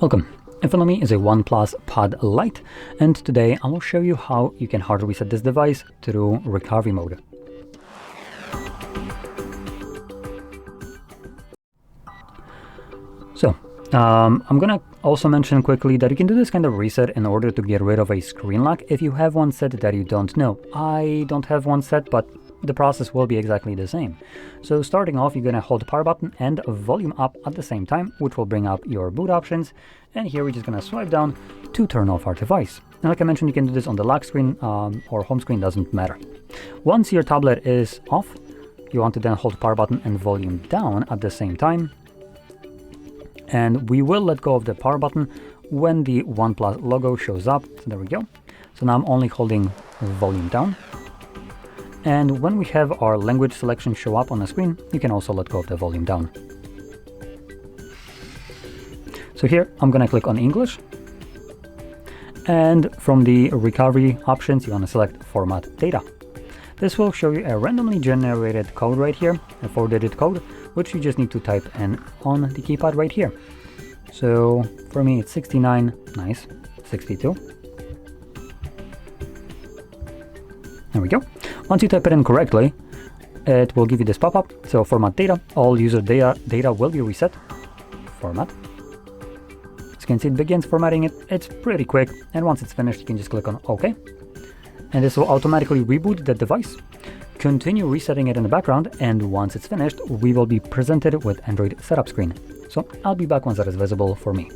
Welcome. In front of me is a OnePlus Pad Lite, and today I will show you how you can hard reset this device through recovery mode. So, I'm gonna also mention quickly that you can do this kind of reset in order to get rid of a screen lock if you have one set that you don't know. I don't have one set, but the process will be exactly the same. So starting off, you're gonna hold the power button and volume up at the same time, which will bring up your boot options. And here we're just gonna swipe down to turn off our device. And like I mentioned, you can do this on the lock screen or home screen, doesn't matter. Once your tablet is off, you want to then hold the power button and volume down at the same time. And we will let go of the power button when the OnePlus logo shows up. So there we go. So now I'm only holding volume down. And when we have our language selection show up on the screen, you can also let go of the volume down. So here, I'm gonna click on English. And from the recovery options, you wanna select Format Data. This will show you a randomly generated code right here, a 4-digit code, which you just need to type in on the keypad right here. So for me, it's 69, nice, 62. There we go. Once you type it in correctly, it will give you this pop-up. So format data, all user data will be reset. Format. As you can see, it begins formatting it. It's pretty quick. And once it's finished, you can just click on OK. And this will automatically reboot the device. Continue resetting it in the background. And once it's finished, we will be presented with Android setup screen. So I'll be back once that is visible for me.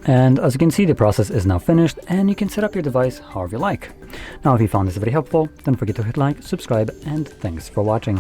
And as you can see, the process is now finished and you can set up your device however you like. Now, if you found this very helpful, don't forget to hit like, subscribe, and thanks for watching.